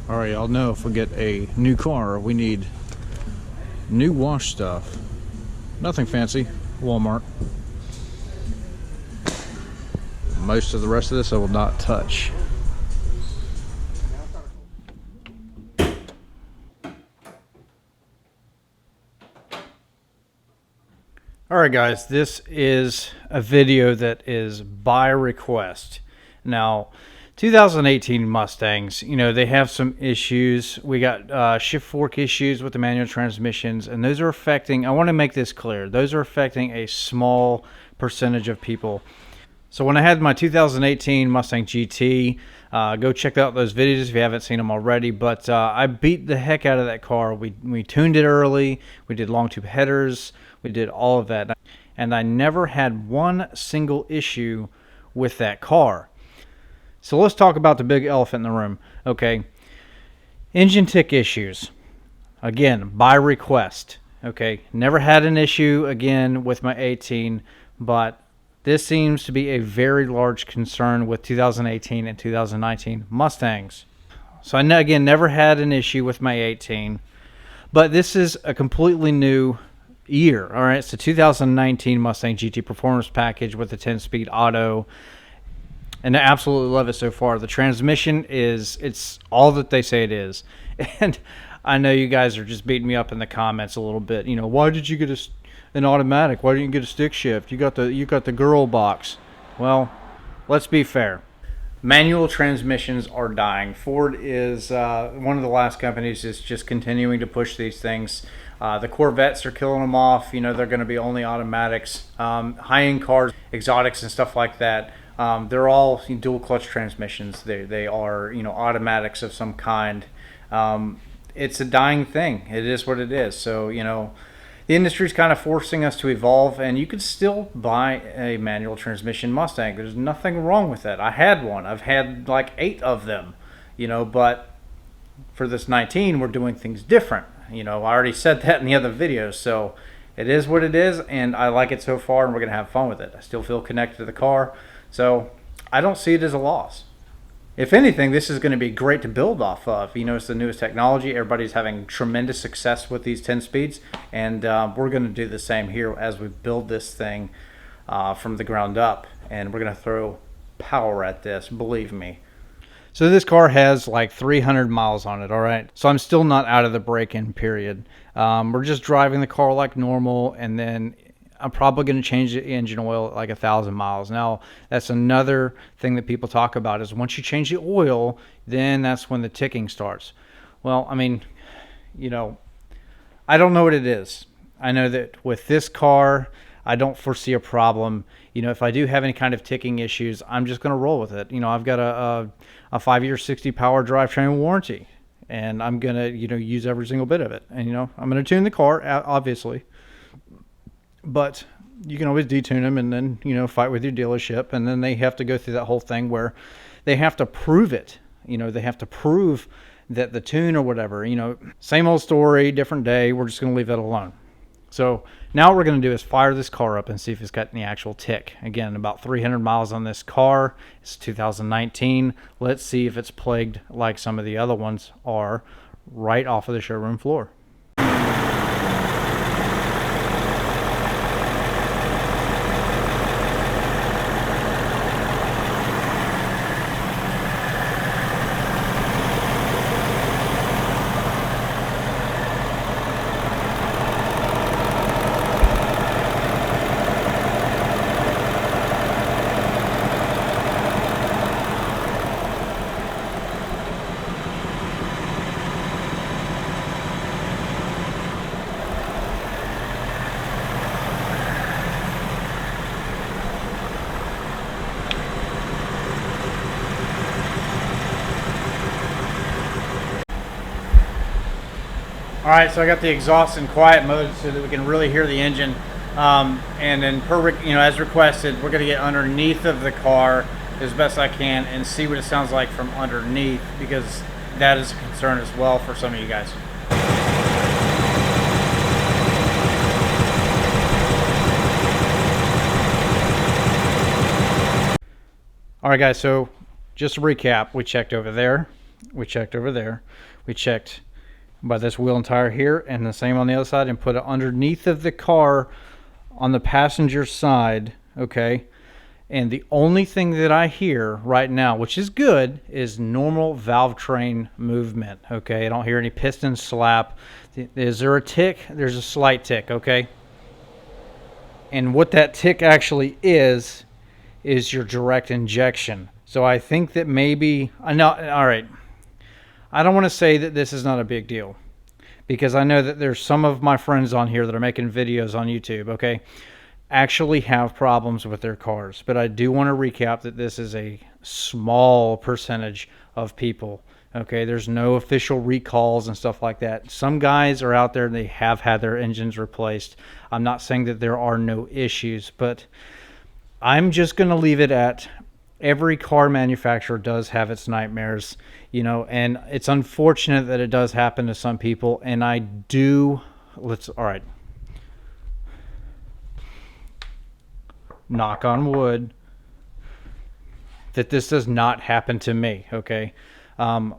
Alright, y'all know if we get a new car, we need new wash stuff. Nothing fancy, Walmart. Most of the rest of this I will not touch. Alright guys, this is a video that is by request. Now, 2018 Mustangs, you know, they have some issues. We got shift fork issues with the manual transmissions, and those are affecting, I want to make this clear, those are affecting a small percentage of people. So when I had my 2018 Mustang GT, go check out those videos if you haven't seen them already, but I beat the heck out of that car. We tuned it early, we did long tube headers, we did all of that, and I never had one single issue with that car. So let's talk about the big elephant in the room. Okay, engine tick issues. Again, by request. Okay, never had an issue again with my 18, but this seems to be a very large concern with 2018 and 2019 Mustangs. So I, again, never had an issue with my 18, but this is a completely new year. All right, it's the 2019 Mustang GT Performance Package with the 10-speed auto. And I absolutely love it so far. The transmission it's all that they say it is. And I know you guys are just beating me up in the comments a little bit. You know, why did you get an automatic? Why didn't you get a stick shift? You got the girl box. Well, let's be fair. Manual transmissions are dying. Ford is one of the last companies that's just continuing to push these things. The Corvettes are killing them off. You know, they're going to be only automatics. High-end cars, exotics and stuff like that. They're all dual clutch transmissions. They are, you know, automatics of some kind. It's a dying thing. It is what it is. So, you know, the industry's kind of forcing us to evolve, and you could still buy a manual transmission Mustang. There's nothing wrong with that. I had one. I've had like 8 of them, you know, but for this 19, we're doing things different. You know, I already said that in the other videos, so it is what it is, and I like it so far, and we're going to have fun with it. I still feel connected to the car. So I don't see it as a loss. If anything, this is going to be great to build off of. You know, it's the newest technology. Everybody's having tremendous success with these 10 speeds, and we're going to do the same here as we build this thing from the ground up, and we're going to throw power at this, believe me. So this car has like 300 miles on it, all right? So I'm still not out of the break-in period. We're just driving the car like normal, and then I'm probably going to change the engine oil at like 1,000 miles. Now, that's another thing that people talk about is once you change the oil, then that's when the ticking starts. Well, I mean, you know, I don't know what it is. I know that with this car, I don't foresee a problem. You know, if I do have any kind of ticking issues, I'm just going to roll with it. You know, I've got a 5-year 60 power drivetrain warranty, and I'm going to, you know, use every single bit of it. And, you know, I'm going to tune the car, obviously. But you can always detune them and then, you know, fight with your dealership. And then they have to go through that whole thing where they have to prove it. You know, they have to prove that the tune or whatever, you know, same old story, different day. We're just going to leave that alone. So now what we're going to do is fire this car up and see if it's got any actual tick. Again, about 300 miles on this car. It's 2019. Let's see if it's plagued like some of the other ones are right off of the showroom floor. All right, so I got the exhaust in quiet mode so that we can really hear the engine. And then as requested, we're gonna get underneath of the car as best I can and see what it sounds like from underneath, because that is a concern as well for some of you guys. All right, guys, so just to recap, we checked over there, We checked over there. We checked by this wheel and tire here, and the same on the other side, and put it underneath of the car on the passenger side, okay? And the only thing that I hear right now, which is good, is normal valve train movement, okay? I don't hear any piston slap. Is there a tick? There's a slight tick, okay? And what that tick actually is your direct injection. So I think that maybe, I know, all right, I don't want to say that this is not a big deal, because I know that there's some of my friends on here that are making videos on YouTube, okay, actually have problems with their cars. But I do want to recap that this is a small percentage of people, okay? There's no official recalls and stuff like that. Some guys are out there and they have had their engines replaced. I'm not saying that there are no issues, but I'm just going to leave it at every car manufacturer does have its nightmares, you know, and it's unfortunate that it does happen to some people. And I do, all right, knock on wood, that this does not happen to me, okay?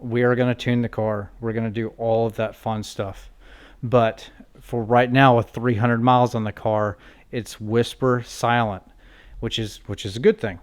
We are going to tune the car. We're going to do all of that fun stuff. But for right now, with 300 miles on the car, it's whisper silent, which is a good thing.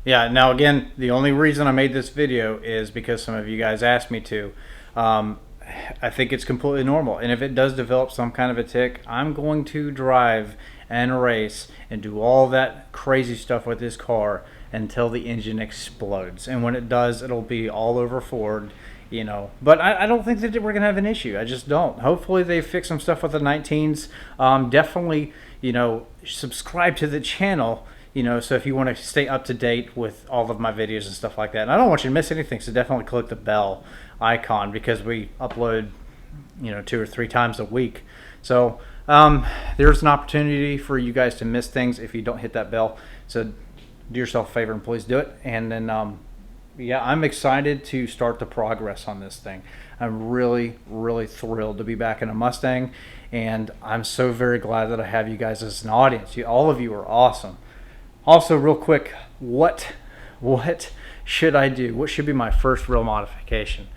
Yeah, now again, the only reason I made this video is because some of you guys asked me to. I think it's completely normal, and if it does develop some kind of a tick, I'm going to drive and race and do all that crazy stuff with this car until the engine explodes. And when it does, it'll be all over Ford, you know. But I don't think that we're gonna have an issue. I just don't. Hopefully they fix some stuff with the 19s. Definitely, you know, subscribe to the channel, you know, so if you want to stay up to date with all of my videos and stuff like that. And I don't want you to miss anything, so definitely click the bell icon, because we upload, you know, 2 or 3 times a week. So there's an opportunity for you guys to miss things if you don't hit that bell. So do yourself a favor and please do it. And then yeah, I'm excited to start the progress on this thing. I'm really thrilled to be back in a Mustang, and I'm so very glad that I have you guys as an audience. All of you are awesome. Also, real quick, what should I do? What should be my first real modification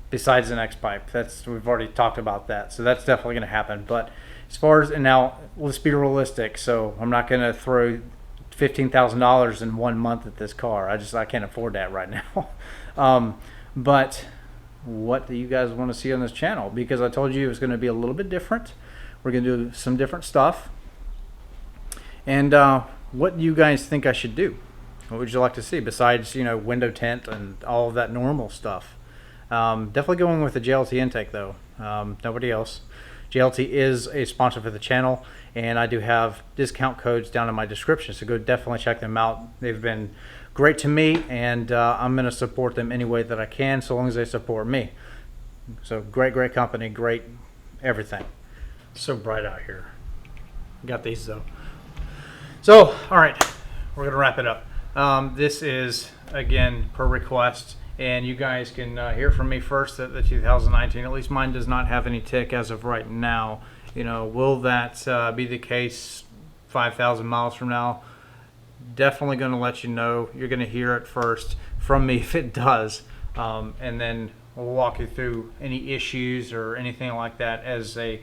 besides an X-pipe? We've already talked about that, so that's definitely going to happen. But as far as, and now let's be realistic. So I'm not going to throw $15,000 in 1 month at this car. I can't afford that right now. But what do you guys want to see on this channel? Because I told you it was going to be a little bit different. We're going to do some different stuff. And what do you guys think I should do? What would you like to see besides, you know, window tint and all of that normal stuff? Definitely going with the JLT intake though. Nobody else. JLT is a sponsor for the channel, and I do have discount codes down in my description, so go definitely check them out. They've been great to me, and I'm going to support them any way that I can, so long as they support me. So great company, great everything. So bright out here. Got these though. So, all right, we're going to wrap it up. This is, again, per request, and you guys can hear from me first that the 2019, at least mine, does not have any tick as of right now. You know, will that be the case 5,000 miles from now? Definitely going to let you know. You're going to hear it first from me if it does, and then we'll walk you through any issues or anything like that as they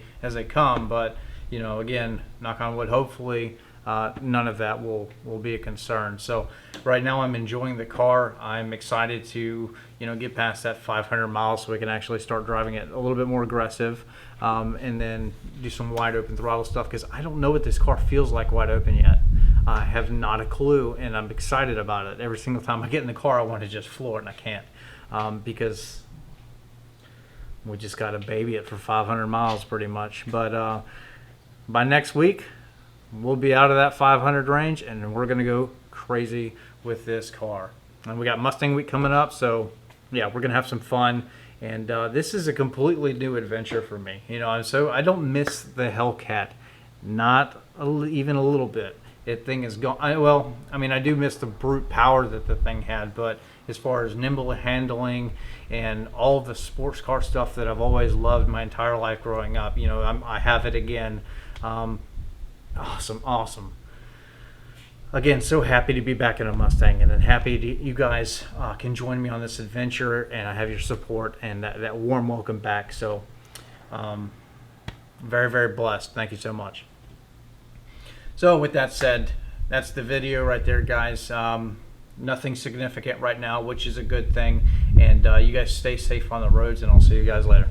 come. But, you know, again, knock on wood, hopefully none of that will be a concern. So right now I'm enjoying the car. I'm excited to, you know, get past that 500 miles so we can actually start driving it a little bit more aggressive, and then do some wide open throttle stuff, because I don't know what this car feels like wide open yet. I have not a clue, and I'm excited about it. Every single time I get in the car I want to just floor it, and I can't, because we just got to baby it for 500 miles pretty much. But by next week we'll be out of that 500 range, and we're going to go crazy with this car. And we got Mustang Week coming up, so yeah, we're going to have some fun. And this is a completely new adventure for me, you know. And so I don't miss the Hellcat, not even a little bit. That thing is gone. Well, I mean, I do miss the brute power that the thing had, but as far as nimble handling and all of the sports car stuff that I've always loved my entire life growing up, you know, I have it again. Awesome. again, so happy to be back in a Mustang, and then happy to, you guys can join me on this adventure, and I have your support and that warm welcome back. So very, very blessed. Thank you so much. So with that said, that's the video right there, guys. Nothing significant right now, which is a good thing. And you guys stay safe on the roads, and I'll see you guys later.